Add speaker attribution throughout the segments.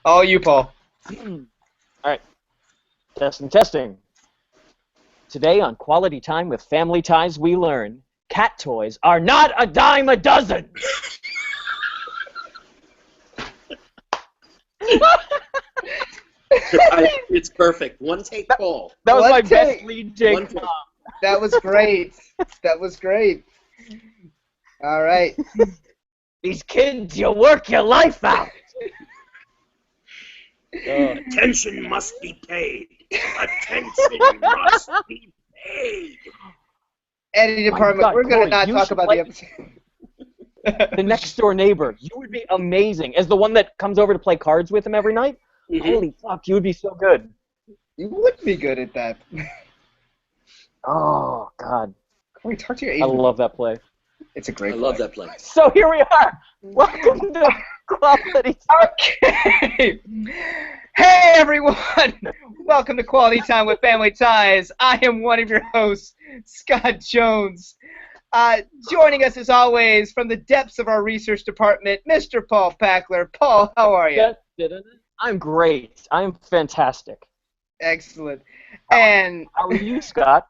Speaker 1: All you, Paul.
Speaker 2: All right. Testing. Today on Quality Time with Family Ties, we learn cat toys are not a dime a dozen.
Speaker 3: It's perfect. One take, Paul.
Speaker 2: That was
Speaker 1: One
Speaker 2: my
Speaker 1: take.
Speaker 2: best lead take.
Speaker 3: One take.
Speaker 1: That was great. That was great. All right.
Speaker 2: These kids, you work your life out.
Speaker 3: Attention must be paid. Attention must be paid.
Speaker 1: Editing department,
Speaker 2: God,
Speaker 1: we're going to
Speaker 2: Corey,
Speaker 1: not
Speaker 2: you
Speaker 1: talk
Speaker 2: should
Speaker 1: about
Speaker 2: play-
Speaker 1: the episode.
Speaker 2: The next door neighbor, you would be amazing. As the one that comes over to play cards with him every night, holy fuck, you would be so good.
Speaker 1: You would be good at that.
Speaker 2: Oh, God.
Speaker 1: Corey, talk to your
Speaker 2: I
Speaker 1: agent.
Speaker 2: love that play.
Speaker 1: It's a great
Speaker 3: I love
Speaker 1: play.
Speaker 3: that play.
Speaker 2: So here we are. Welcome to Quality Time.
Speaker 1: Okay. Hey, everyone. Welcome to Quality Time with Family Ties. I am one of your hosts, Scott Jones. Joining us, as always, from the depths of our research department, Mr. Paul Packler. Paul, how are you?
Speaker 2: I'm great. I'm fantastic.
Speaker 1: Excellent. And
Speaker 2: How are you, Scott?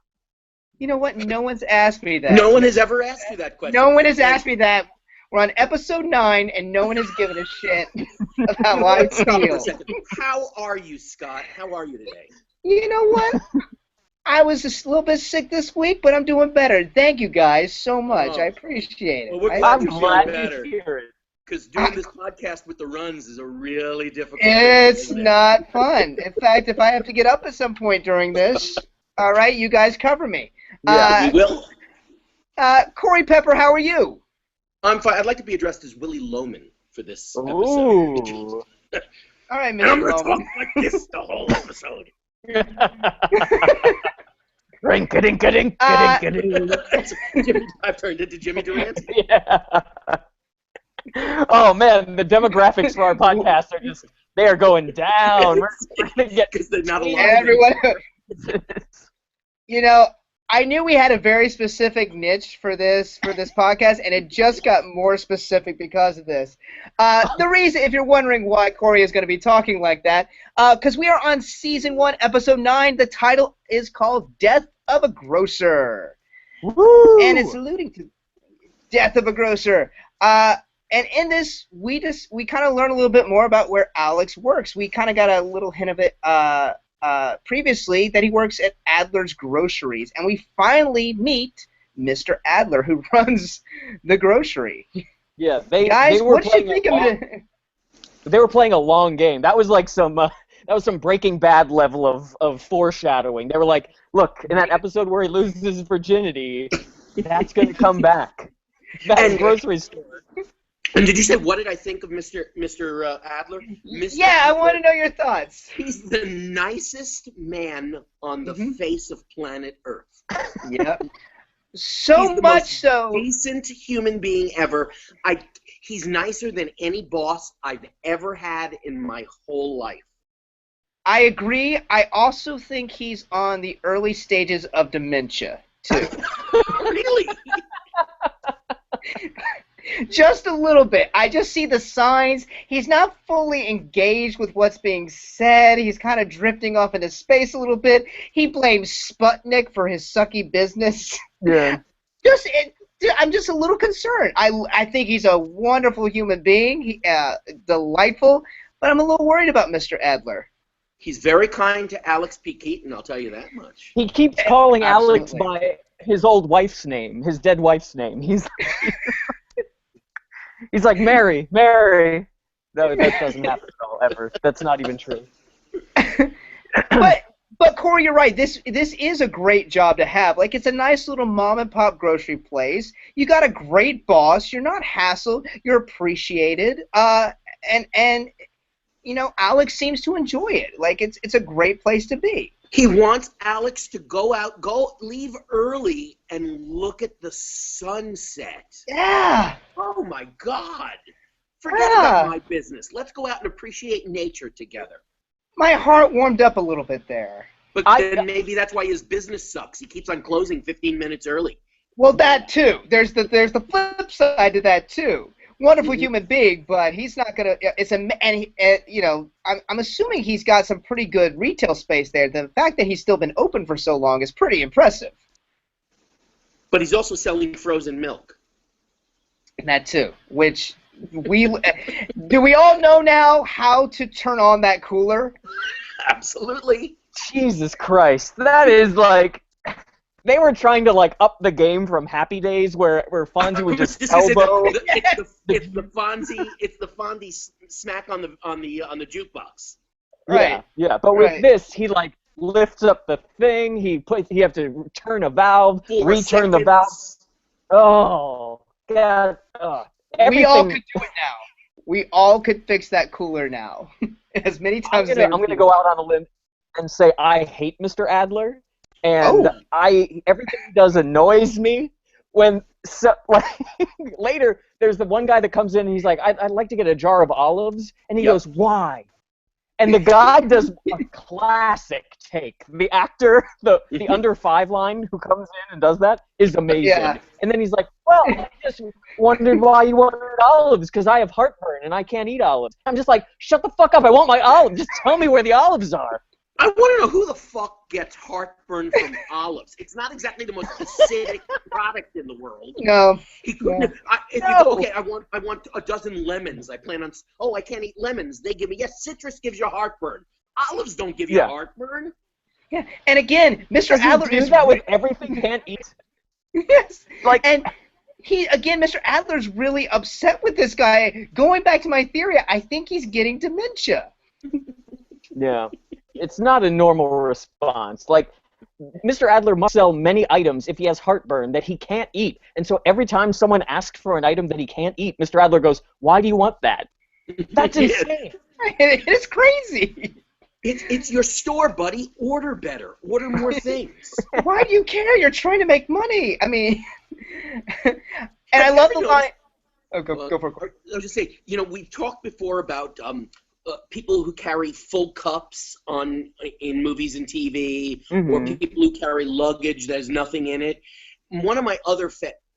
Speaker 1: you know what? No one's asked me that.
Speaker 3: No one has ever asked you that question.
Speaker 1: No one has asked me that. We're on episode 9, and no one has given a shit about how I
Speaker 3: Stop for a
Speaker 1: feel.
Speaker 3: second. How are you, Scott? How are you today?
Speaker 1: You know what? I was just a little bit sick this week, but I'm doing better. Thank you guys so much.
Speaker 3: Oh.
Speaker 1: I appreciate it.
Speaker 3: Well, we're
Speaker 1: I-
Speaker 3: glad
Speaker 2: I'm
Speaker 3: you're feeling
Speaker 2: glad
Speaker 3: better.
Speaker 2: to hear it.
Speaker 3: Because doing this podcast with the runs is a really difficult
Speaker 1: It's
Speaker 3: thing, isn't it?
Speaker 1: not fun. In fact, if I have to get up at some point during this, all right, you guys cover me.
Speaker 3: Yeah, we will.
Speaker 1: Corey Pepper, how are you?
Speaker 3: I'm fine. I'd like to be addressed as Willie Loman for this episode.
Speaker 2: Ooh.
Speaker 1: All right,
Speaker 3: And I'm
Speaker 1: Mr.
Speaker 3: going to
Speaker 1: Loman.
Speaker 3: talk like this the whole episode.
Speaker 2: Rink-a-dink-a-dink-a-dink-a-dink.
Speaker 3: I've turned into Jimmy Durant.
Speaker 2: Yeah. Oh man, the demographics for our podcast are just—they are going down. We're gonna get
Speaker 3: Because they're not alive.
Speaker 1: Everyone, you know, I knew we had a very specific niche for this podcast, and it just got more specific because of this. The reason, if you're wondering why Corey is going to be talking like that, because we are on season 1, episode 9. The title is called "Death of a Grocer,"
Speaker 2: Woo!
Speaker 1: and it's alluding to Death of a Grocer. And in this, we kind of learn a little bit more about where Alex works. We kind of got a little hint of it previously, that he works at Adler's Groceries, and we finally meet Mr. Adler, who runs the grocery.
Speaker 2: Yeah,
Speaker 1: Guys,
Speaker 2: they were
Speaker 1: what do you
Speaker 2: playing
Speaker 1: think
Speaker 2: a
Speaker 1: of
Speaker 2: long,
Speaker 1: it?
Speaker 2: They were playing a long game. That was like some Breaking Bad level of foreshadowing. They were like, look, in that episode where he loses his virginity, that's gonna come back. That grocery store.
Speaker 3: And did you say, what did I think of Mr. Adler? Mr.
Speaker 1: Yeah, I
Speaker 3: Adler,
Speaker 1: want to know your thoughts.
Speaker 3: He's the nicest man on the face of planet Earth.
Speaker 1: Yep. So
Speaker 3: He's the
Speaker 1: much
Speaker 3: most
Speaker 1: so.
Speaker 3: decent human being ever. He's nicer than any boss I've ever had in my whole life.
Speaker 1: I agree. I also think he's on the early stages of dementia, too.
Speaker 3: Really?
Speaker 1: Just a little bit. I just see the signs. He's not fully engaged with what's being said. He's kind of drifting off into space a little bit. He blames Sputnik for his sucky business.
Speaker 2: Yeah.
Speaker 1: I'm just a little concerned. I think he's a wonderful human being, delightful, but I'm a little worried about Mr. Adler.
Speaker 3: He's very kind to Alex P. Keaton, I'll tell you that much.
Speaker 2: He keeps calling
Speaker 1: Absolutely.
Speaker 2: Alex by his old wife's name, his dead wife's name. He's like, Mary. No, that doesn't happen at all, ever. That's not even true.
Speaker 1: But Corey, you're right. This is a great job to have. Like, it's a nice little mom and pop grocery place. You got a great boss. You're not hassled. You're appreciated. And you know, Alex seems to enjoy it. Like, it's a great place to be.
Speaker 3: He wants Alex to leave early and look at the sunset.
Speaker 1: Yeah.
Speaker 3: Oh my God. Forget about my business. Let's go out and appreciate nature together.
Speaker 1: My heart warmed up a little bit there.
Speaker 3: But then maybe that's why his business sucks. He keeps on closing 15 minutes early.
Speaker 1: Well, that too. There's the flip side to that too. wonderful human being, but he's not gonna. It's a and he, you know, I'm assuming he's got some pretty good retail space there. The fact that he's still been open for so long is pretty impressive.
Speaker 3: But he's also selling frozen milk.
Speaker 1: That too. Which do we all know now how to turn on that cooler?
Speaker 3: Absolutely.
Speaker 2: Jesus Christ, that is like they were trying to like up the game from Happy Days where Fonzie would just elbow.
Speaker 3: It's the Fonzie smack on the jukebox.
Speaker 1: Right.
Speaker 2: Yeah. But with this, he like lifts up the thing. He have to turn a valve, return the valve. Oh God.
Speaker 1: We all could do it now. We all could fix that cooler now. As many times
Speaker 2: I'm gonna go out on a limb and say I hate Mr. Adler, and everything he does annoys me. Later, there's the one guy that comes in and he's like, I'd like to get a jar of olives, and he goes, why? And the guy does a classic take. The actor, the under 5 line who comes in and does that is amazing. Yeah. And then he's like, well, I just wondered why you wanted olives, because I have heartburn and I can't eat olives. I'm just like, shut the fuck up, I want my olives. Just tell me where the olives are.
Speaker 3: I want to know who the fuck gets heartburn from olives. It's not exactly the most acidic product in the world.
Speaker 1: No.
Speaker 3: He couldn't. Okay, I want a dozen lemons. I plan on. Oh, I can't eat lemons. They give me. Yes, citrus gives you heartburn. Olives don't give you heartburn.
Speaker 1: Yeah, and again, Mr. Adler
Speaker 2: is that with everything you can't eat.
Speaker 1: Yes. And Mr. Adler's really upset with this guy. Going back to my theory, I think he's getting dementia.
Speaker 2: Yeah. It's not a normal response. Like, Mr. Adler must sell many items if he has heartburn that he can't eat. And so every time someone asks for an item that he can't eat, Mr. Adler goes, why do you want that? That's insane.
Speaker 1: It's crazy.
Speaker 3: It's your store, buddy. Order better. Order more things.
Speaker 1: Why do you care? You're trying to make money. I mean, and I love the line. Oh, go for it.
Speaker 3: I was just saying, we've talked before about people who carry full cups in movies and TV, or people who carry luggage that has nothing in it. One of my other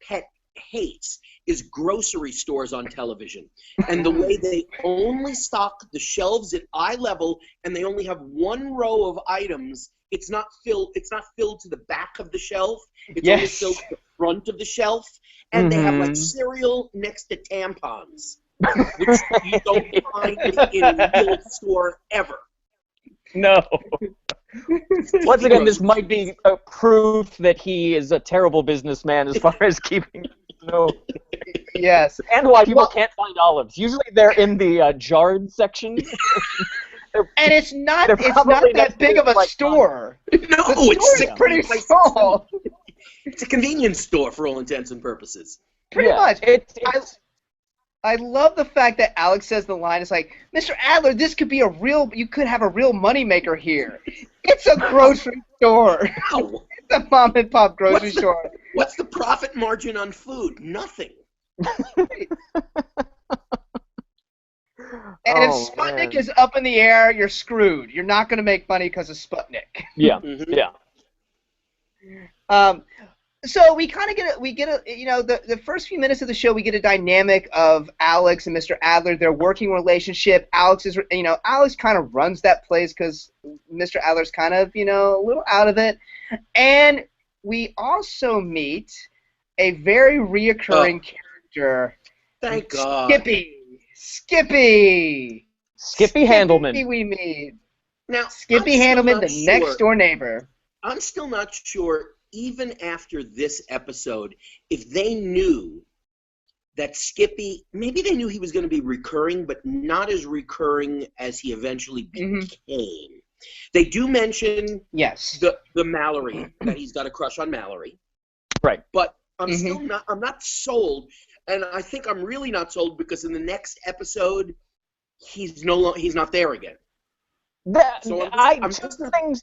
Speaker 3: pet hates is grocery stores on television, and the way they only stock the shelves at eye level, and they only have one row of items. It's not filled to the back of the shelf. It's only filled to the front of the shelf, and they have like cereal next to tampons, which you don't find in a real store ever.
Speaker 2: No. Once again, this might be a proof that he is a terrible businessman as far as keeping. No.
Speaker 1: Yes.
Speaker 2: And why people can't find olives. Usually they're in the jarred section.
Speaker 1: And it's not that big of a store.
Speaker 3: No,
Speaker 1: it's pretty small.
Speaker 3: It's a convenience store for all intents and purposes.
Speaker 1: Pretty much. I love the fact that Alex says the line is like, Mr. Adler, this could be you could have a real moneymaker here. It's a grocery store.
Speaker 3: Wow.
Speaker 1: It's a mom and pop grocery store.
Speaker 3: What's the profit margin on food? Nothing.
Speaker 1: And if Sputnik is up in the air, you're screwed. You're not going to make money because of Sputnik.
Speaker 2: Yeah,
Speaker 1: So we kind of the first few minutes of the show, we get a dynamic of Alex and Mr. Adler, their working relationship. Alex kind of runs that place because Mr. Adler's kind of, a little out of it. And we also meet a very reoccurring character.
Speaker 3: Thank God.
Speaker 1: Skippy
Speaker 2: Handelman.
Speaker 1: Skippy we meet.
Speaker 3: Now,
Speaker 1: Skippy Handelman, the next door neighbor.
Speaker 3: I'm still not sure, even after this episode, if they knew that Skippy, maybe they knew he was going to be recurring, but not as recurring as he eventually became. They do mention the Mallory, that he's got a crush on Mallory.
Speaker 2: Right.
Speaker 3: But I'm still not sold, and I think I'm really not sold because in the next episode, he's not there again.
Speaker 2: Two things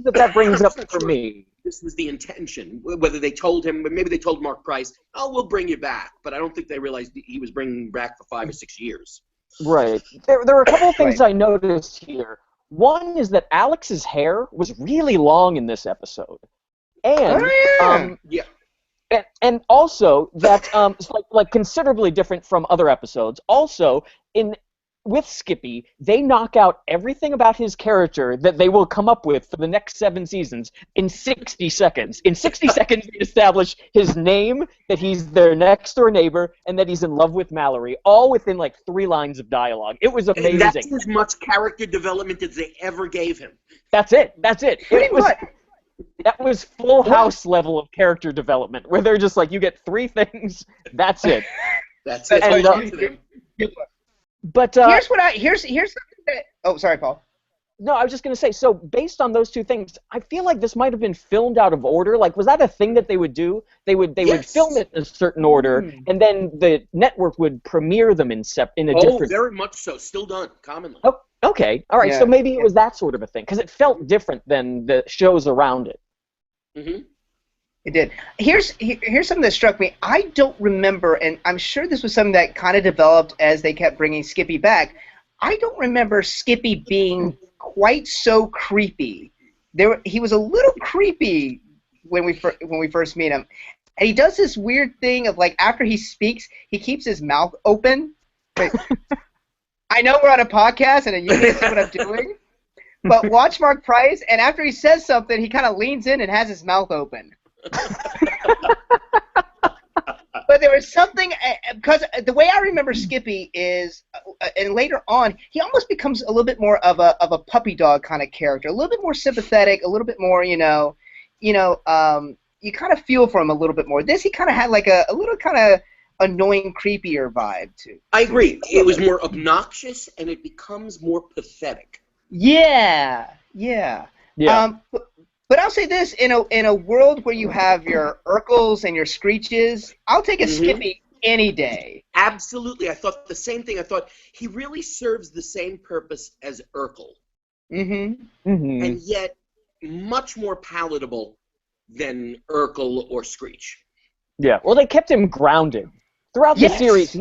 Speaker 2: that brings up for me.
Speaker 3: This was the intention. Whether they told him, maybe they told Mark Price, "Oh, we'll bring you back," but I don't think they realized he was bringing back for 5 or 6 years.
Speaker 2: Right. There were a couple of things I noticed here. One is that Alex's hair was really long in this episode, and And also that it's like considerably different from other episodes. Also, with Skippy, they knock out everything about his character that they will come up with for the next 7 seasons in 60 seconds. In 60 seconds, they establish his name, that he's their next-door neighbor, and that he's in love with Mallory, all within like 3 lines of dialogue. It was amazing.
Speaker 3: And that's as much character development as they ever gave him.
Speaker 2: That's it.
Speaker 1: Pretty much.
Speaker 2: That was Full House level of character development, where they're just like, you get 3 things, that's it.
Speaker 3: That's it.
Speaker 2: And, but
Speaker 1: here's something that. Oh, sorry, Paul.
Speaker 2: No, I was just gonna say. So based on those 2 things, I feel like this might have been filmed out of order. Like, was that a thing that they would do? They would film it in a certain order, and then the network would premiere them in a different.
Speaker 3: Oh, very much so. Still done commonly.
Speaker 2: Oh, okay, all right.
Speaker 1: Yeah,
Speaker 2: So maybe it was that sort of a thing, because it felt different than the shows around it.
Speaker 3: Mm-hmm.
Speaker 1: It did. Here's something that struck me. I don't remember, and I'm sure this was something that kind of developed as they kept bringing Skippy back. I don't remember Skippy being quite so creepy. He was a little creepy when we first meet him, and he does this weird thing of like after he speaks, he keeps his mouth open. Wait, I know we're on a podcast and you can't see what I'm doing, but watch Mark Price, and after he says something, he kind of leans in and has his mouth open. But there was something, because the way I remember Skippy is, and later on, he almost becomes a little bit more of a puppy dog kind of character, a little bit more sympathetic, a little bit more, you kind of feel for him a little bit more. This, he kind of had like a little kind of annoying, creepier vibe too.
Speaker 3: I agree. It was more obnoxious, and it becomes more pathetic.
Speaker 1: Yeah. But I'll say this: in a world where you have your Urkels and your Screeches, I'll take a Skippy any day.
Speaker 3: Absolutely, I thought the same thing. I thought he really serves the same purpose as Urkel, and yet much more palatable than Urkel or Screech.
Speaker 2: Yeah. Well, they kept him grounded throughout the series.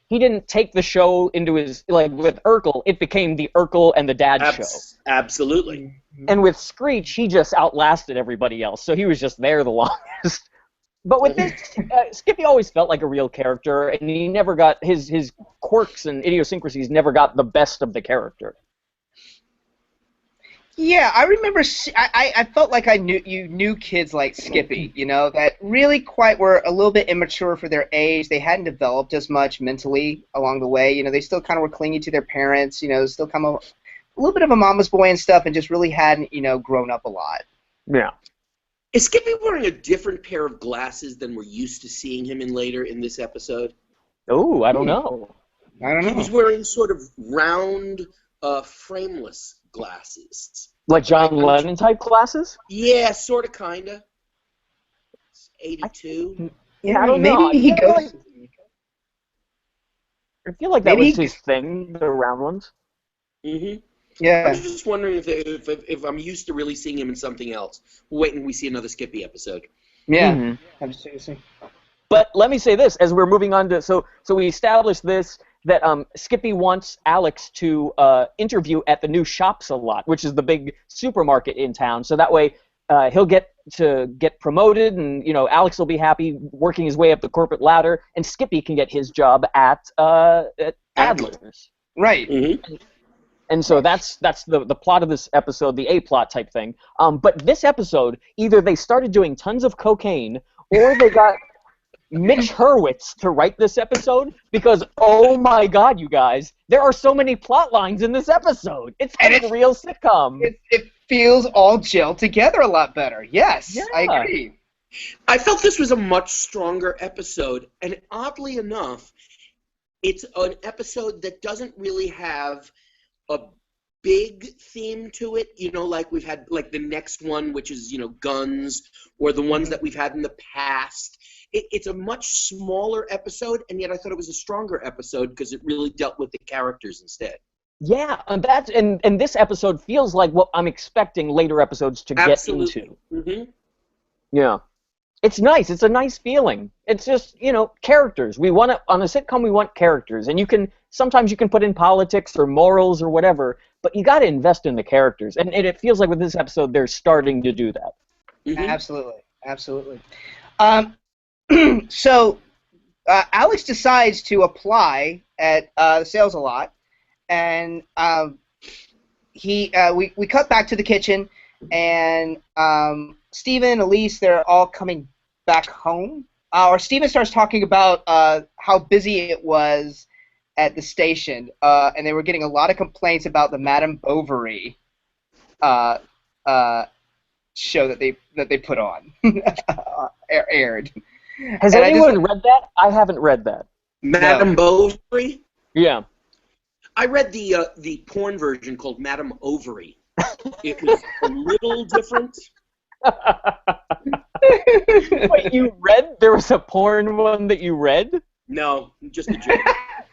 Speaker 2: He didn't take the show into his, like with Urkel, it became the Urkel and the Dad show.
Speaker 3: Absolutely.
Speaker 2: And with Screech, he just outlasted everybody else, so he was just there the longest. But with this, Skippy always felt like a real character, and he never got, his quirks and idiosyncrasies never got the best of the character.
Speaker 1: Yeah, I remember. I felt like you knew kids like Skippy, that really quite were a little bit immature for their age. They hadn't developed as much mentally along the way. They still kind of were clingy to their parents. Still kind of a little bit of a mama's boy and stuff, and just really hadn't grown up a lot.
Speaker 2: Yeah.
Speaker 3: Is Skippy wearing a different pair of glasses than we're used to seeing him in later in this episode?
Speaker 2: Oh, I don't know.
Speaker 3: He was wearing sort of round, frameless glasses.
Speaker 2: Like John Lennon type glasses?
Speaker 3: Yeah, sort of, kind of. 82.
Speaker 2: Yeah, I don't know.
Speaker 1: Maybe he goes.
Speaker 2: I feel like that was his thing, the round ones.
Speaker 3: Mm-hmm.
Speaker 1: Yeah.
Speaker 3: I'm just wondering if I'm used to really seeing him in something else. We'll wait until we see another Skippy episode.
Speaker 1: Yeah.
Speaker 2: But let me say this, as we're moving on to, so we established this, that Skippy wants Alex to interview at the new Shops a Lot, which is the big supermarket in town, so that way he'll get promoted, and Alex will be happy working his way up the corporate ladder, and Skippy can get his job at Adler's.
Speaker 1: Right.
Speaker 3: Mm-hmm.
Speaker 2: And so that's the plot of this episode, the A-plot type thing. But this episode, either they started doing tons of cocaine, or they got Mitch Hurwitz to write this episode, because, oh my God, you guys, there are so many plot lines in this episode. It's like a real sitcom.
Speaker 1: It feels all gelled together a lot better. Yes, yeah. I agree.
Speaker 3: I felt this was a much stronger episode, and oddly enough, it's an episode that doesn't really have a big theme to it, like we've had, like the next one, which is, guns, or the ones that we've had in the past. It's a much smaller episode, and yet I thought it was a stronger episode because it really dealt with the characters instead.
Speaker 2: Yeah, and this episode feels like what I'm expecting later episodes to get into.
Speaker 3: Mm-hmm.
Speaker 2: Yeah. It's nice. It's a nice feeling. It's just, characters. On a sitcom, we want characters, and sometimes you can put in politics or morals or whatever, but you got to invest in the characters, and it feels like with this episode they're starting to do that.
Speaker 1: Mm-hmm. Absolutely. Um, so Alex decides to apply at the Sales a Lot, and we cut back to the kitchen, and Steven, Elise, they're all coming back home. Or Steven starts talking about how busy it was at the station, and they were getting a lot of complaints about the Madame Bovary show that they put on, aired.
Speaker 2: Has
Speaker 1: And
Speaker 2: anyone read that? I haven't read that.
Speaker 3: Madame Bovary?
Speaker 2: Yeah.
Speaker 3: I read the porn version called Madame Ovary. It was a little different.
Speaker 2: Wait, you read? There was a porn one that you read?
Speaker 3: No, just a joke.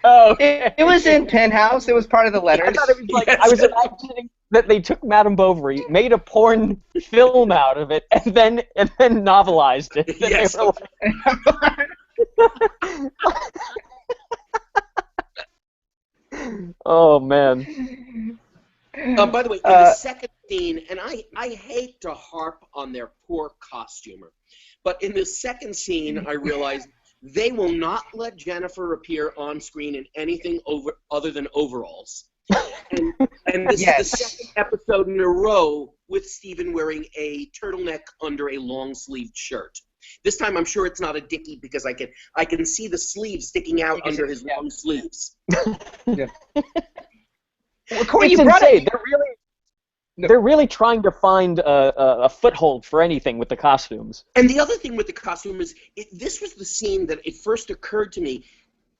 Speaker 2: Oh, okay.
Speaker 1: It was in Penthouse. It was part of the letters.
Speaker 2: I thought it was like,
Speaker 3: Yes.
Speaker 2: I was imagining that they took Madame Bovary, made a porn film out of it, and then novelized it. And
Speaker 3: Yes.
Speaker 2: they were like, oh man.
Speaker 3: By the way, in the second scene, and I hate to harp on their poor costumer, but in the second scene, I realized they will not let Jennifer appear on screen in anything other than overalls. And this
Speaker 1: Yes.
Speaker 3: is the second episode in a row with Steven wearing a turtleneck under a long-sleeved shirt. This time, I'm sure it's not a dickie because I can see the sleeves sticking out under his long sleeves.
Speaker 1: Yeah. Well, Corey,
Speaker 2: It's
Speaker 1: you brought
Speaker 2: insane.
Speaker 1: it.
Speaker 2: They're really trying to find a foothold for anything with the costumes.
Speaker 3: And the other thing with the costume is, this was the scene that it first occurred to me.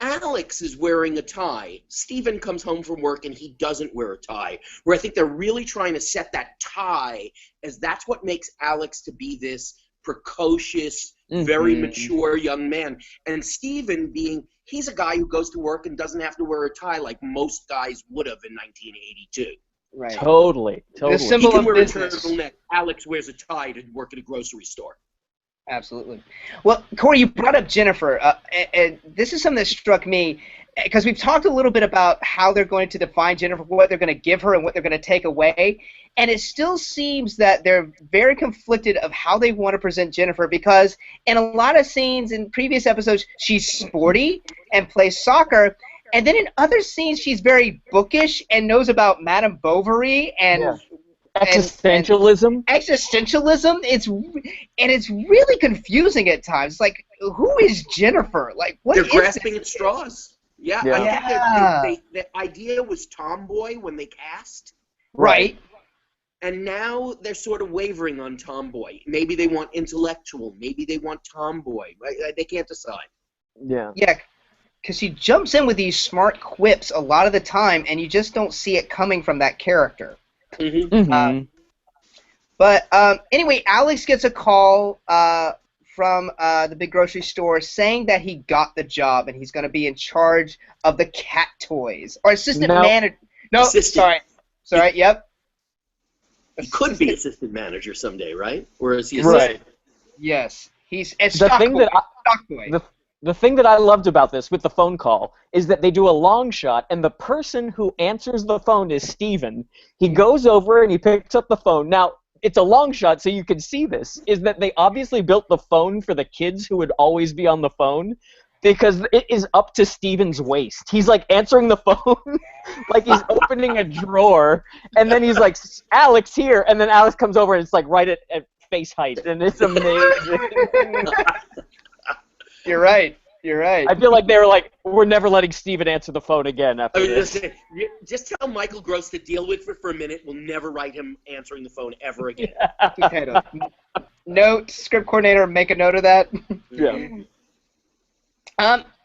Speaker 3: Alex is wearing a tie. Steven comes home from work and he doesn't wear a tie. Where I think they're really trying to set that tie as that's what makes Alex to be this precocious, very mature young man. And Steven he's a guy who goes to work and doesn't have to wear a tie like most guys would have in 1982.
Speaker 1: Right.
Speaker 2: Totally.
Speaker 1: The symbol
Speaker 3: He can
Speaker 1: of
Speaker 3: wear
Speaker 1: business.
Speaker 3: a turtleneck. Alex wears a tie to work at a grocery store.
Speaker 1: Absolutely. Well, Corey, you brought up Jennifer, and this is something that struck me, because we've talked a little bit about how they're going to define Jennifer, what they're going to give her, and what they're going to take away, and it still seems that they're very conflicted of how they want to present Jennifer, because in a lot of scenes in previous episodes, she's sporty and plays soccer, and then in other scenes, she's very bookish and knows about Madame Bovary and...
Speaker 2: Yeah. Existentialism.
Speaker 1: Existentialism. It's really confusing at times. It's like, who is Jennifer? Like, what
Speaker 3: They're
Speaker 1: is
Speaker 3: grasping
Speaker 1: this?
Speaker 3: at straws. Yeah,
Speaker 2: Yeah.
Speaker 3: I think the idea was tomboy when they cast,
Speaker 1: Right.
Speaker 3: and now they're sort of wavering on tomboy. Maybe they want intellectual. Maybe they want tomboy. They can't decide.
Speaker 2: Yeah.
Speaker 1: Yeah, because she jumps in with these smart quips a lot of the time, and you just don't see it coming from that character.
Speaker 3: Mm-hmm.
Speaker 1: But anyway, Alex gets a call from the big grocery store saying that he got the job and he's going to be in charge of the cat toys. Or assistant manager. No,
Speaker 3: Assistant.
Speaker 1: Sorry, yep.
Speaker 3: He could be assistant manager someday, right? Or is he
Speaker 2: Right.
Speaker 1: Yes. He's
Speaker 2: The thing that
Speaker 1: stock boy.
Speaker 2: The thing that I loved about this with the phone call is that they do a long shot, and the person who answers the phone is Steven. He goes over and he picks up the phone. Now, it's a long shot, so you can see this, is that they obviously built the phone for the kids who would always be on the phone, because it is up to Steven's waist. He's, like, answering the phone like he's opening a drawer, and then he's like, Alex, here, and then Alex comes over, and it's, like, right at face height, and it's amazing.
Speaker 1: You're right.
Speaker 2: I feel like they were like, we're never letting Steven answer the phone again after this.
Speaker 3: Just tell Michael Gross to deal with it for a minute. We'll never write him answering the phone ever again.
Speaker 1: Potato. Note, script coordinator, make a note of that.
Speaker 2: Yeah.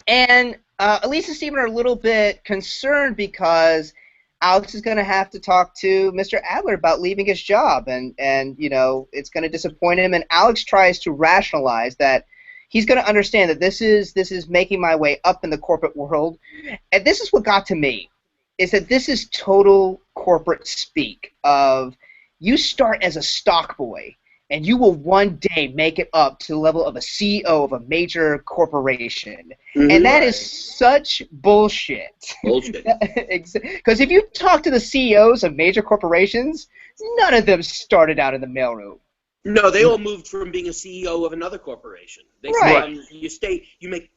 Speaker 1: And Elise and Steven are a little bit concerned because Alex is going to have to talk to Mr. Adler about leaving his job, and you know, it's going to disappoint him. And Alex tries to rationalize that he's going to understand that this is making my way up in the corporate world, and this is what got to me, is that this is total corporate speak of you start as a stock boy, and you will one day make it up to the level of a CEO of a major corporation. And that is such bullshit.
Speaker 3: Bullshit.
Speaker 1: Because if you talk to the CEOs of major corporations, none of them started out in the mailroom.
Speaker 3: No, they all moved from being a CEO of another corporation. They
Speaker 1: Right.
Speaker 3: you make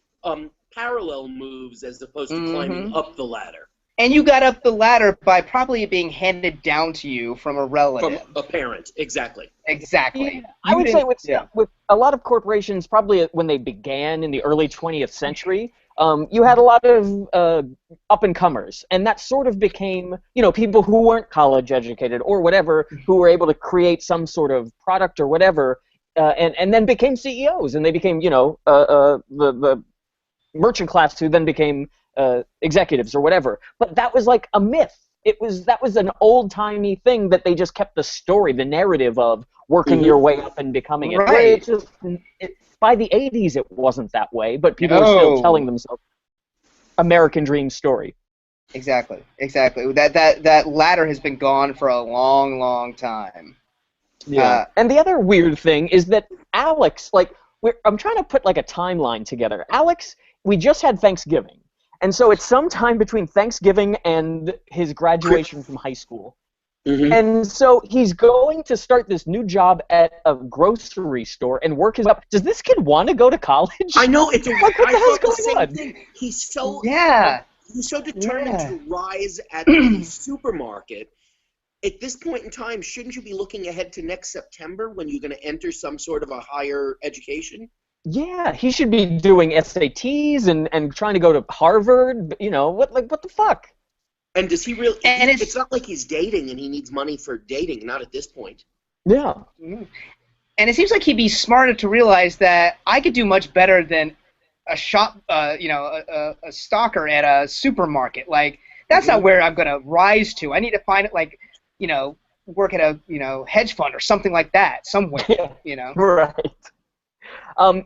Speaker 3: parallel moves as opposed to climbing
Speaker 1: Mm-hmm.
Speaker 3: up the ladder
Speaker 1: And you got up the ladder by probably being handed down to you from a
Speaker 3: from
Speaker 1: relative.
Speaker 3: a parent. Exactly.
Speaker 1: Exactly.
Speaker 2: Yeah, I
Speaker 1: You
Speaker 2: would say
Speaker 1: didn't. Yeah.
Speaker 2: with a lot of corporations, probably when they began in the early 20th century, you had a lot of up and comers, and that sort of became, people who weren't college educated or whatever, who were able to create some sort of product or whatever, and then became CEOs, and they became, the merchant class who then became executives or whatever. But that was like a myth. That was an old timey thing that they just kept the story, the narrative of working your way up and becoming it. Where
Speaker 1: Right.
Speaker 2: by the 80s it wasn't that way, but people were still telling
Speaker 1: No.
Speaker 2: themselves American dream story.
Speaker 1: Exactly. Exactly. That ladder has been gone for a long, long time.
Speaker 2: Yeah. And the other weird thing is that Alex, I'm trying to put like a timeline together. Alex, we just had Thanksgiving. And so it's sometime between Thanksgiving and his graduation from high school.
Speaker 3: Mm-hmm.
Speaker 2: And so he's going to start this new job at a grocery store and work his way up. Does this kid want to go to college?
Speaker 3: I know it's a.
Speaker 2: What the
Speaker 3: I
Speaker 2: hell's
Speaker 3: thought the
Speaker 2: going
Speaker 3: same
Speaker 2: on?
Speaker 3: thing. He's so
Speaker 1: Yeah.
Speaker 3: he's so determined
Speaker 1: Yeah.
Speaker 3: to rise at the supermarket. At this point in time, shouldn't you be looking ahead to next September when you're going to enter some sort of a higher education?
Speaker 2: Yeah, he should be doing SATs and trying to go to Harvard. What the fuck?
Speaker 3: And does he really?
Speaker 1: And
Speaker 3: It's not like he's dating and he needs money for dating. Not at this point.
Speaker 2: Yeah.
Speaker 1: And it seems like he'd be smarter to realize that I could do much better than a shop, a stalker at a supermarket. Like, that's not where I'm going to rise to. I need to find it, like, work at a, hedge fund or something like that somewhere,
Speaker 2: Right.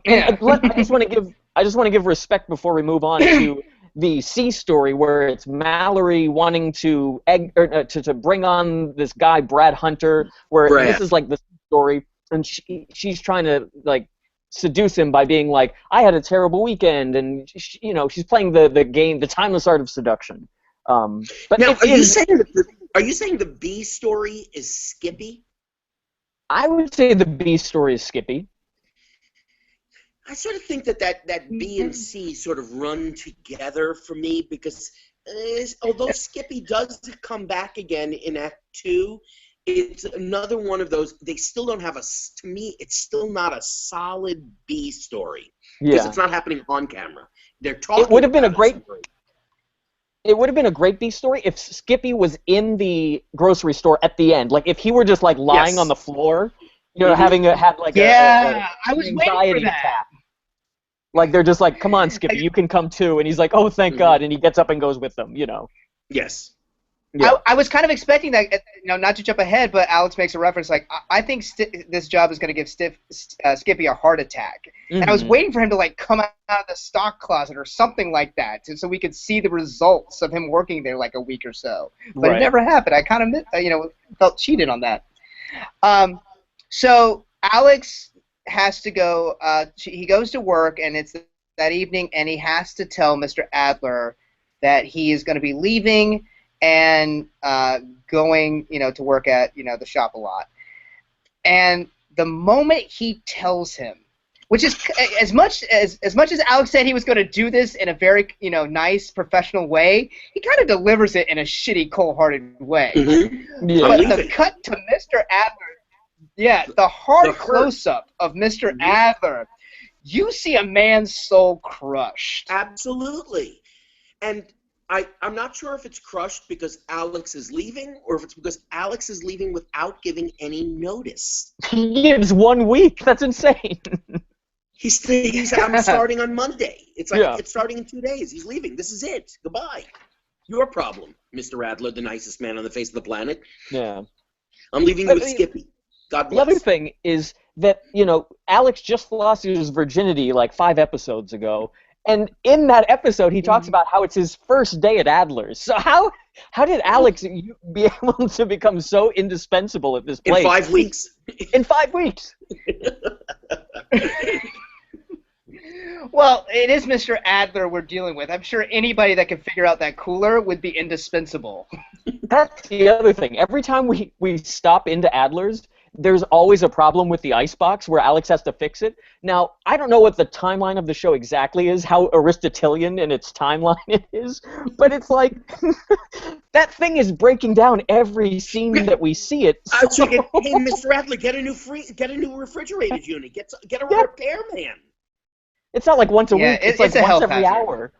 Speaker 1: Yeah.
Speaker 2: I just want to give respect before we move on to the C story where it's Mallory wanting to to bring on this guy Brad Hunter, where
Speaker 3: Brad.
Speaker 2: this is like the story, and she's trying to like seduce him by being like, I had a terrible weekend, and she's playing the game, the timeless art of seduction. But
Speaker 3: now, are you saying the B story is Skippy?
Speaker 2: I would say the B story is Skippy.
Speaker 3: I sort of think that B and C sort of run together for me because although Skippy does come back again in Act 2, it's another one of those, they still don't have to me, it's still not a solid B story. Because it's not happening on camera. They're talking.
Speaker 2: It would have been a great B story if Skippy was in the grocery store at the end. Like if he were just like lying on the floor, having had like
Speaker 1: I was
Speaker 2: an
Speaker 1: waiting
Speaker 2: anxiety
Speaker 1: for that.
Speaker 2: attack. Like they're just like, come on, Skippy, you can come too, and he's like, oh, thank God, and he gets up and goes with them.
Speaker 3: Yes.
Speaker 1: Yeah. I was kind of expecting that, not to jump ahead, but Alex makes a reference like, I think this job is going to give Skippy a heart attack. And I was waiting for him to like come out of the stock closet or something like that, so we could see the results of him working there like a week or so. But it never happened. I kind of felt cheated on that. So Alex has to go. He goes to work, and it's that evening, and he has to tell Mr. Adler that he is going to be leaving and going, to work at, the shop a lot. And the moment he tells him, which is as much as Alex said he was going to do this in a very, nice professional way, he kind of delivers it in a shitty, cold-hearted way.
Speaker 3: Mm-hmm. Yeah.
Speaker 1: But the cut to Mr. Adler, the hard close-up of Mr. Adler, you see a man's soul crushed.
Speaker 3: Absolutely. And I'm not sure if it's crushed because Alex is leaving or if it's because Alex is leaving without giving any notice.
Speaker 2: He gives 1 week. That's insane.
Speaker 3: He's I'm starting on Monday. It's like it's starting in 2 days. He's leaving. This is it. Goodbye. Your problem, Mr. Adler, the nicest man on the face of the planet.
Speaker 2: Yeah.
Speaker 3: I'm leaving you with Skippy. God bless.
Speaker 2: The other thing is that, Alex just lost his virginity like 5 episodes ago. And in that episode, he talks about how it's his first day at Adler's. So how did Alex be able to become so indispensable at this place?
Speaker 3: In 5 weeks.
Speaker 2: In 5 weeks.
Speaker 1: Well, it is Mr. Adler we're dealing with. I'm sure anybody that can figure out that cooler would be indispensable.
Speaker 2: That's the other thing. Every time we stop into Adler's, there's always a problem with the icebox where Alex has to fix it. Now, I don't know what the timeline of the show exactly is, how Aristotelian in its timeline it is, but it's like that thing is breaking down every scene that we see it.
Speaker 3: I was thinking, hey, Mr. Adler, get a new refrigerated unit. Get a repairman.
Speaker 2: It's not like once a week. It's like
Speaker 1: a
Speaker 2: once every
Speaker 1: hazard.
Speaker 2: hour.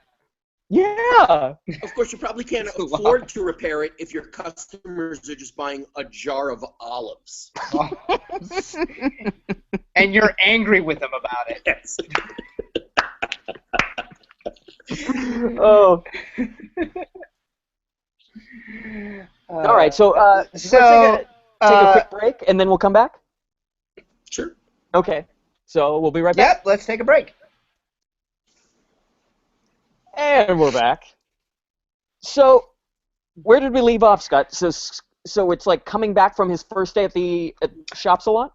Speaker 2: Yeah.
Speaker 3: Of course, you probably can't afford to repair it if your customers are just buying a jar of olives.
Speaker 1: And you're angry with them about it.
Speaker 3: Yes.
Speaker 2: Oh. All right, so let's take a quick break, and then we'll come back?
Speaker 3: Sure.
Speaker 2: Okay, so we'll be right back.
Speaker 1: Yep, let's take a break.
Speaker 2: And we're back. So, where did we leave off, Scott? So it's like coming back from his first day at Shops a Lot?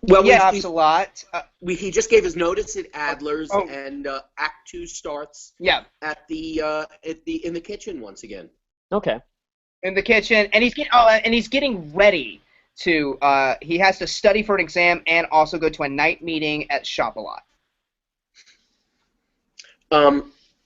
Speaker 3: Well,
Speaker 1: yeah, Shops a Lot.
Speaker 3: He just gave his notice at Adler's, and Act 2 starts.
Speaker 1: Yeah.
Speaker 3: In the kitchen once again.
Speaker 2: Okay.
Speaker 1: In the kitchen, and he's getting ready to. He has to study for an exam and also go to a night meeting at Shop a Lot.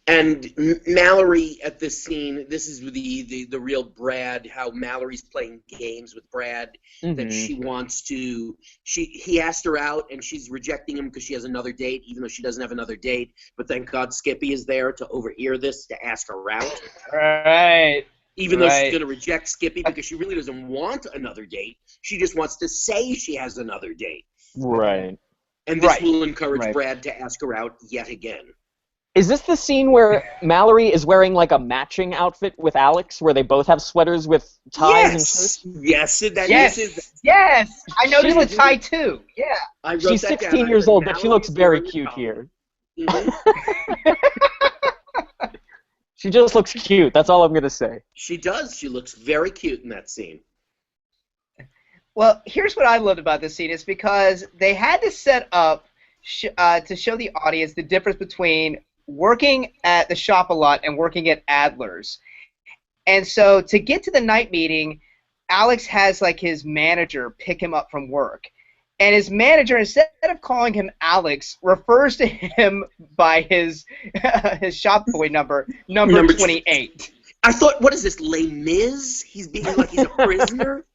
Speaker 3: And Mallory at this scene, this is the real Brad, how Mallory's playing games with Brad, that she wants to, he asked her out and she's rejecting him because she has another date, even though she doesn't have another date, but thank God Skippy is there to overhear this, to ask her out.
Speaker 1: Right.
Speaker 3: Even though she's going to reject Skippy because she really doesn't want another date, she just wants to say she has another date.
Speaker 2: Right.
Speaker 3: And this will encourage Brad to ask her out yet again.
Speaker 2: Is this the scene where Mallory is wearing like a matching outfit with Alex, where they both have sweaters with ties and shirts?
Speaker 1: Yes. I noticed the tie too. Yeah.
Speaker 2: She's 16 years old, but she looks very cute here.
Speaker 3: Mm-hmm.
Speaker 2: She just looks cute. That's all I'm gonna say.
Speaker 3: She does. She looks very cute in that scene.
Speaker 1: Well, here's what I loved about this scene is because they had to set up to show the audience the difference between working at the Shop a Lot and working at Adler's. And so to get to the night meeting, Alex has like his manager pick him up from work. And his manager, instead of calling him Alex, refers to him by his shop boy number 28.
Speaker 3: I thought, what is this, Les Mis? He's being like he's a prisoner?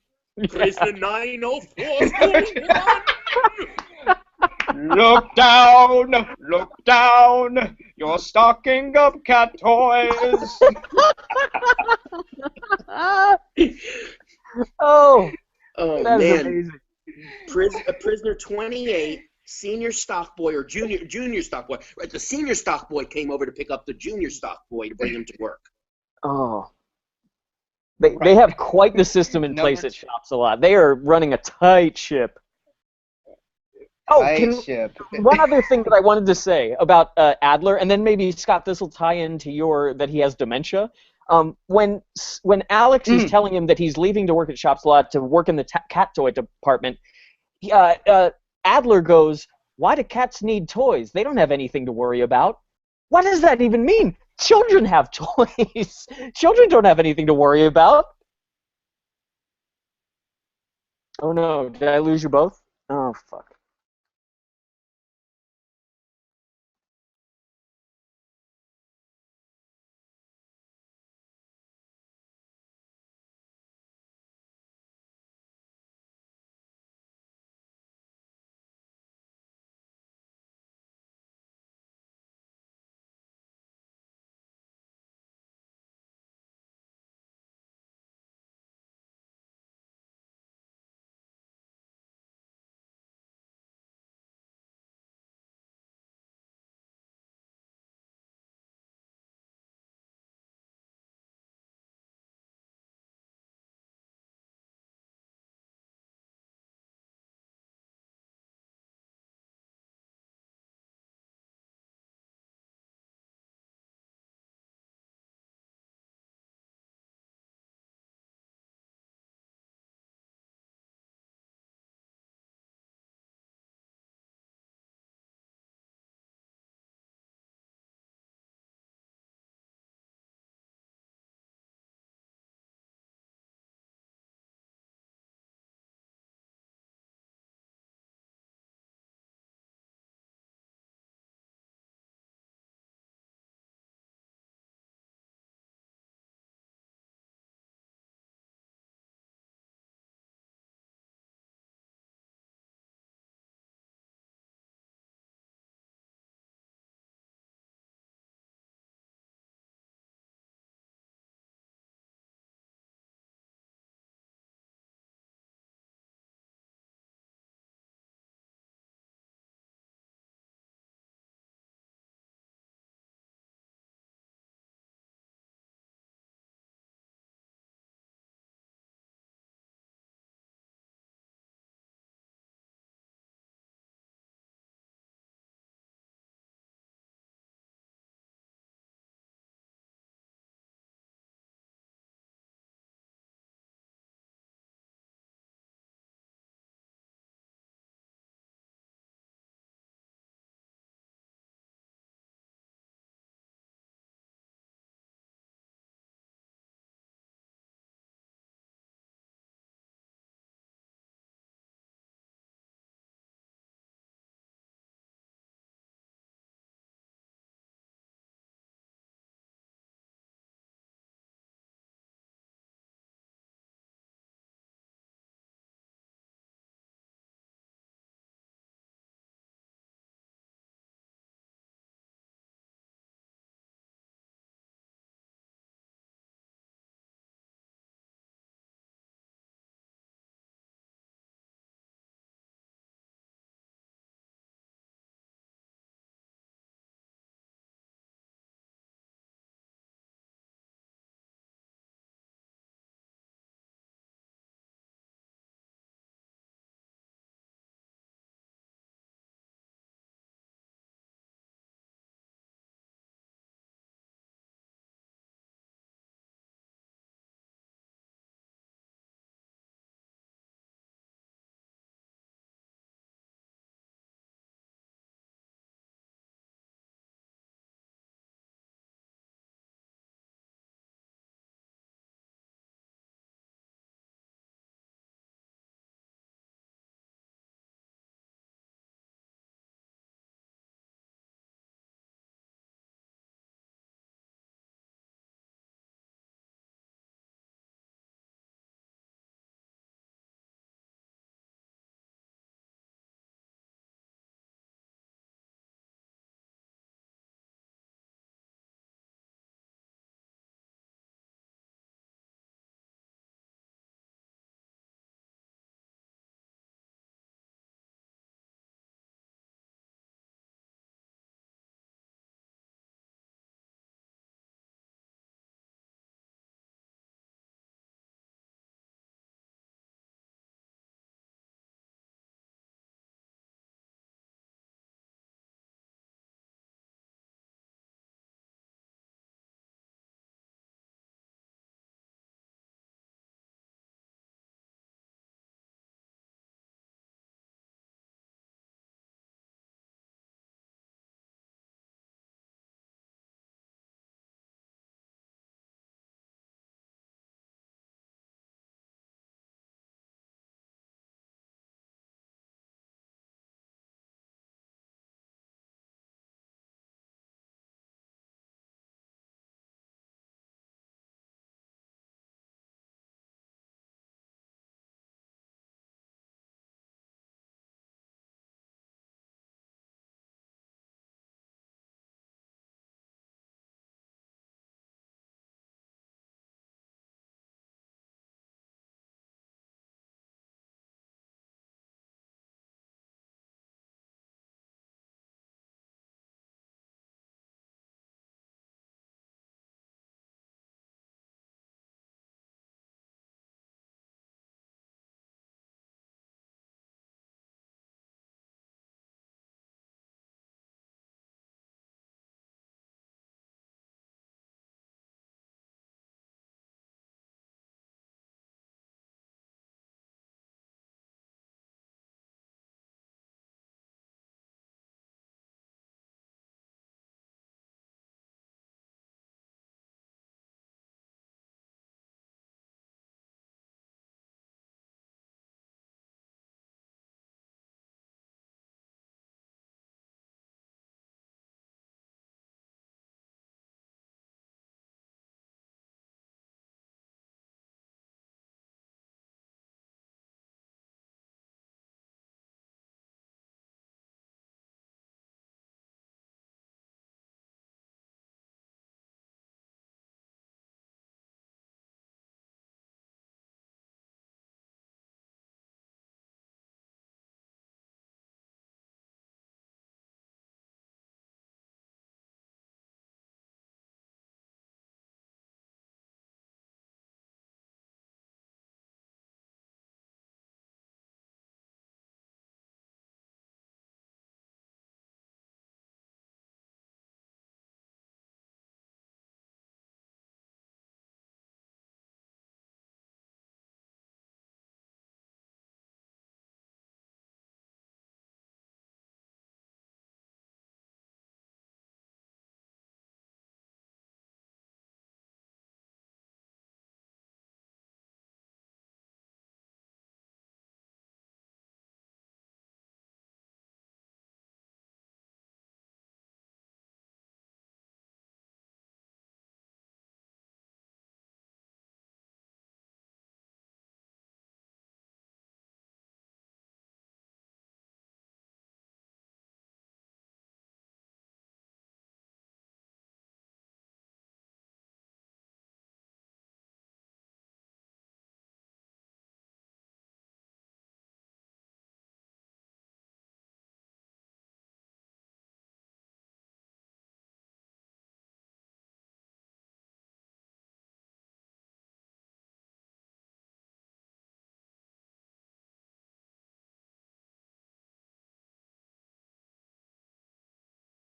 Speaker 3: Prisoner 90441.
Speaker 1: Look down, your stocking of cat toys.
Speaker 2: Oh,
Speaker 3: man.
Speaker 2: Amazing.
Speaker 3: Prisoner 28, senior stock boy or junior stock boy. Right, the senior stock boy came over to pick up the junior stock boy to bring him to work.
Speaker 2: Oh. They have quite the system in place at Shops a Lot. They are running a tight ship. Oh, one other thing that I wanted to say about Adler, and then maybe, Scott, this will tie into that he has dementia. When Alex is telling him that he's leaving to work at Shops a Lot to work in the cat toy department, Adler goes, "Why do cats need toys? They don't have anything to worry about." What does that even mean? Children have toys. Children don't have anything to worry about. Oh no, did I lose you both? Oh, fuck.